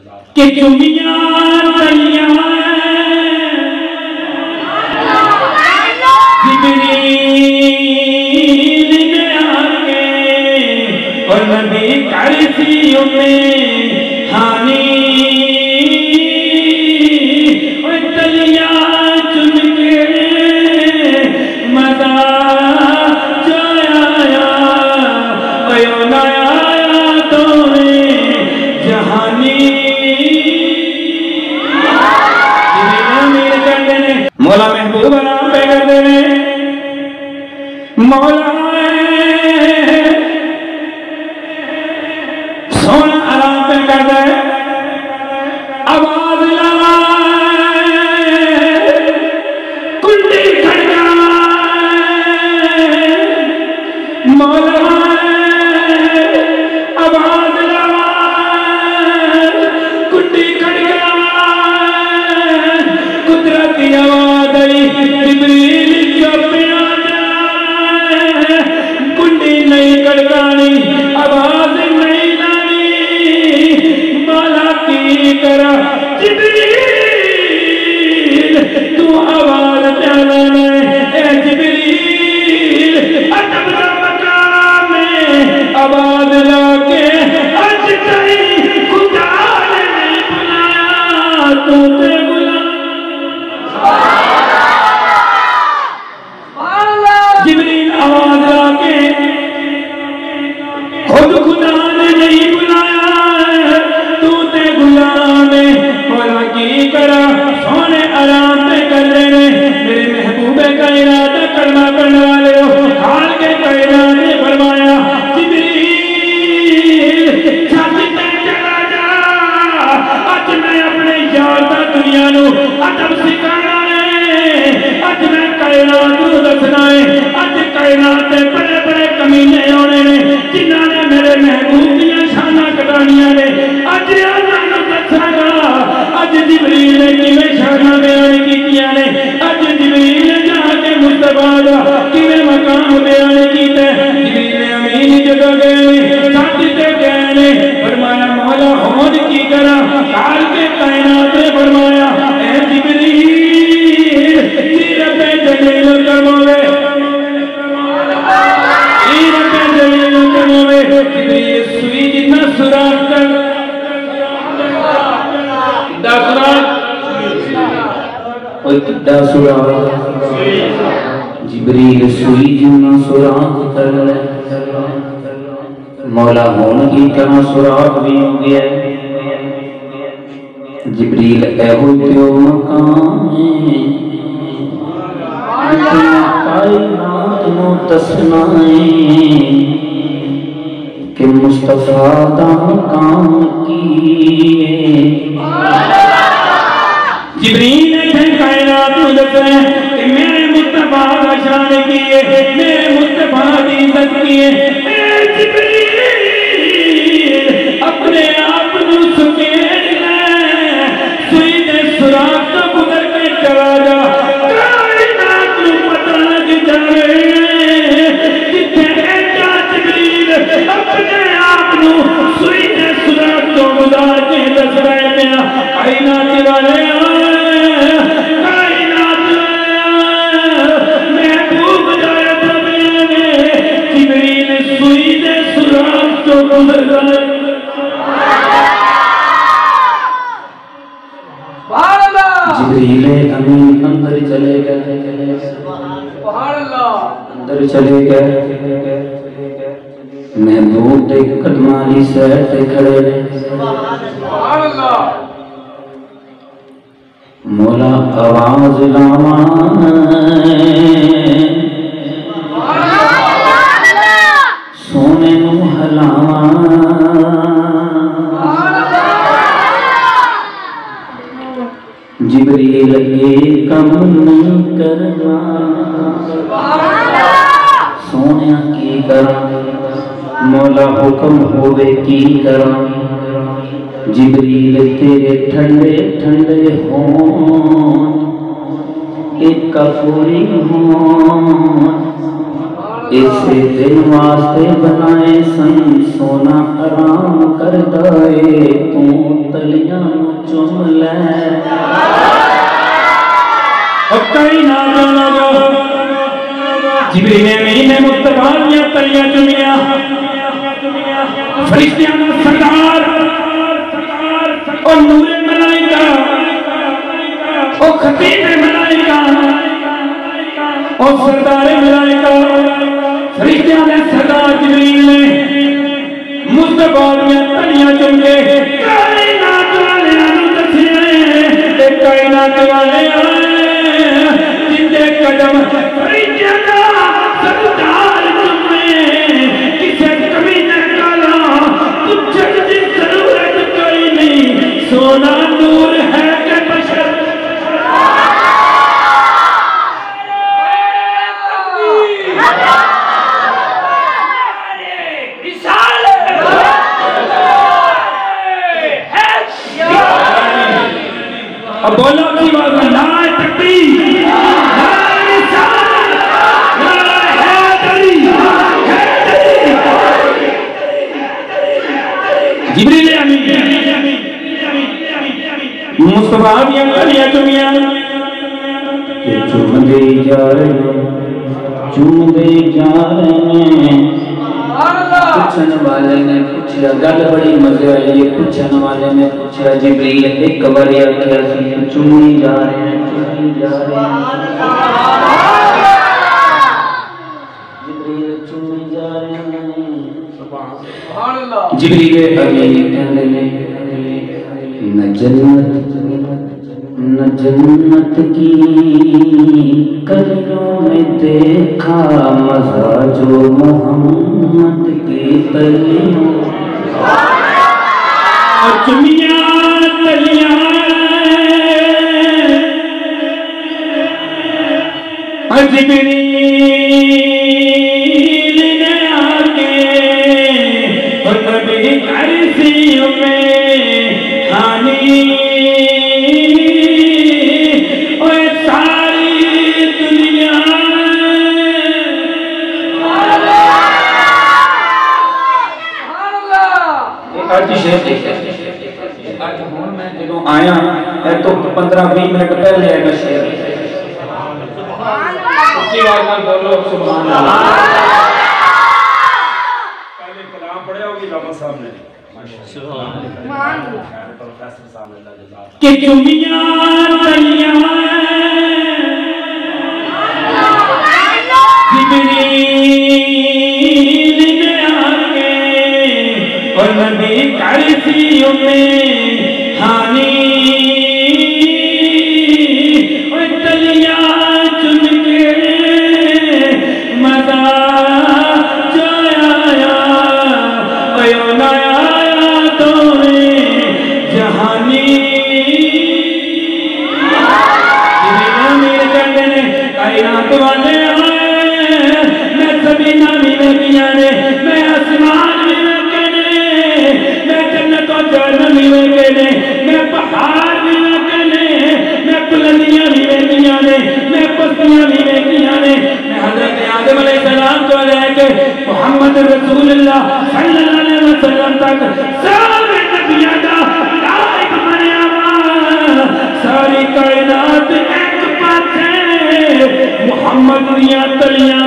कि चुमिया चलिया जिब्रील ने आके और नबी करसियों में हानी और चलिया चुन के मजा जाया आया तो जहानी मौला महबूब आराम पे कर देने मौला सोना आराम पे कर दे आवाज लगा कुंडी खड़का मौला आवाज लगा कुंडी खड़का कुदरती आवाज आई जिब्रील चुपिया कुंडी नहीं खड़कानी आवाज नहीं लानी मौला की करा जिब्रील तू आवाज जाना है जिब्रील अदब का मकाम में आवाज लाके आज कहीं खुदा ने नहीं बुलाया तू ते बुला जिब्रील आवाज लाके खुद खुदा ने नहीं बुलाया तू ते गुलाम मौला की करा सोने आराम पे कर रहे मेरे महबूबे का इरादा करना करने वाले हो हाल के कायरा ने फरमाया जिब्रील छाती पे चला जा आज मैं अपने यार दा दुनिया नु अदब सिखाना है आज मैं कायनात नु दसना है आज कायनात दे बड़े बड़े कमीने आने ने जिन्हां ने मेरे महबूब दियां शाना कटानियां ने आज उन्हां नु दसांगा आज जिब्रील ने किवें शाना बयान कीतियां ने आज जिब्रील ने जाके मुस्तफा दा किवें मकाम बयान कीता जिब्रील अमीन जगह गए छाती ते गए ने फरमाया मौला होद की करा काल के कायनात ने फरमाया ए जिब्रील रब्बे जलील करवावे रब्बे जलील करवावे जिब्रील सुई जितना सुराख कर जिब्रील सुई जितना सुराख कर ले मौला होने की तरह सुराख भी हो गया जिब्रील एहो त्यो मकाम कायनात नु दसना कि मुस्तफा दा मकाम की जिब्रील ने कायनात नु दसना कि मेरे मुस्तफा दा शान की है मेरे मुस्तफा दी इज्जत की है जिब्रील अपने आप नु सुकेड़ ले सुई दे सुराख तो गुजर के चला जा कायनात नु पता लग जाए जिथे ऐसा जिब्रील अपने आप नु सुई दे सुराख तो गुजर के दस रहे थे कायनात वाले कायनात महबूब जाया तबे जिब्रील सुई दे सुराख तो गुजर गए जिब्रील अमीन अंदर चले गए अंदर चले गए महबूब दे कदमानी सैर पे खड़े मौला आवाज लावा सोने नू हलावा जिब्रील ये कम नहीं करना सोने की करा मौला हुक्म होवे की करा जिब्रील तेरे ठंडे ठंडे हों एक कपूरी हों इसे दिन वास्ते बनाए सन सोना आराम कर दाए तू तलियां चुम ले जिब्रील अमीन ने मुस्तफा दियां तलियां चुमिया फरिश्तियां दा सरदार और नूरे मलाइका ओ खतीब मलाइका ओ सरदार मलाइका फरिश्तियां दे सरदार जिब्रील ने मुस्तफा दियां तलियां चुम के कायनात वालियां नूं दस्सिया ते कायनात वालियां जिंदे कदम फरिश्तियां दा सरदार चुमे किसे कमी न काला पुछण दी जरूरत कोई नहीं सोना नूर है के बशर अब बोलो की बात ना तकबीर जिब्रील अमीन मुस्तफा दियां तलियां चुमिया चुमदे जा रहे पूछन वाले ने पूछा गल बड़ी मजे वाली है पूछन वाले ने पूछा जिब्रील एक बार आख्या चुमी जा रहे हैं जिब्रील चुमी जा रहे हैं जिब्रील अमीन कहने ने न जन्नत की कलियों में देखा मजा जो मोहम्मद की तलियों चुमिया तलियां जिब्रील ने आके और नबी करसियों में हानी आया तो 15-20 मिनट पहले आएगा शेर बोलो सुभान अल्लाह पहले कलाम पढ़ा होगी लामा साहब ने सुभान अल्लाह प्रोफेसर साहब ने कि चुमिया तलियां जिब्रील ने आके और नबी करसियों में हानी और तलियां चुम के मजा जो आया आयो ना आया तो जहानी मेरे कहते ने कायनात वाले मैं सभी नामी नबियां ने मैं आसमान में मैं जन्नत और जहन्नम में कहने मैं पहाड़ में कहने मैं बुलंदियां भी देखियां ने मैं पस्तियां भी देखियां ने मैं हजरत आदम अलैहिस्सलाम को लेके मोहम्मद रसूलुल्लाह सल्लल्लाहु अलैहि वसल्लम तक सारे नबियां दा लायक बनया सारी कायनात एक पासे मोहम्मद दियां तलियां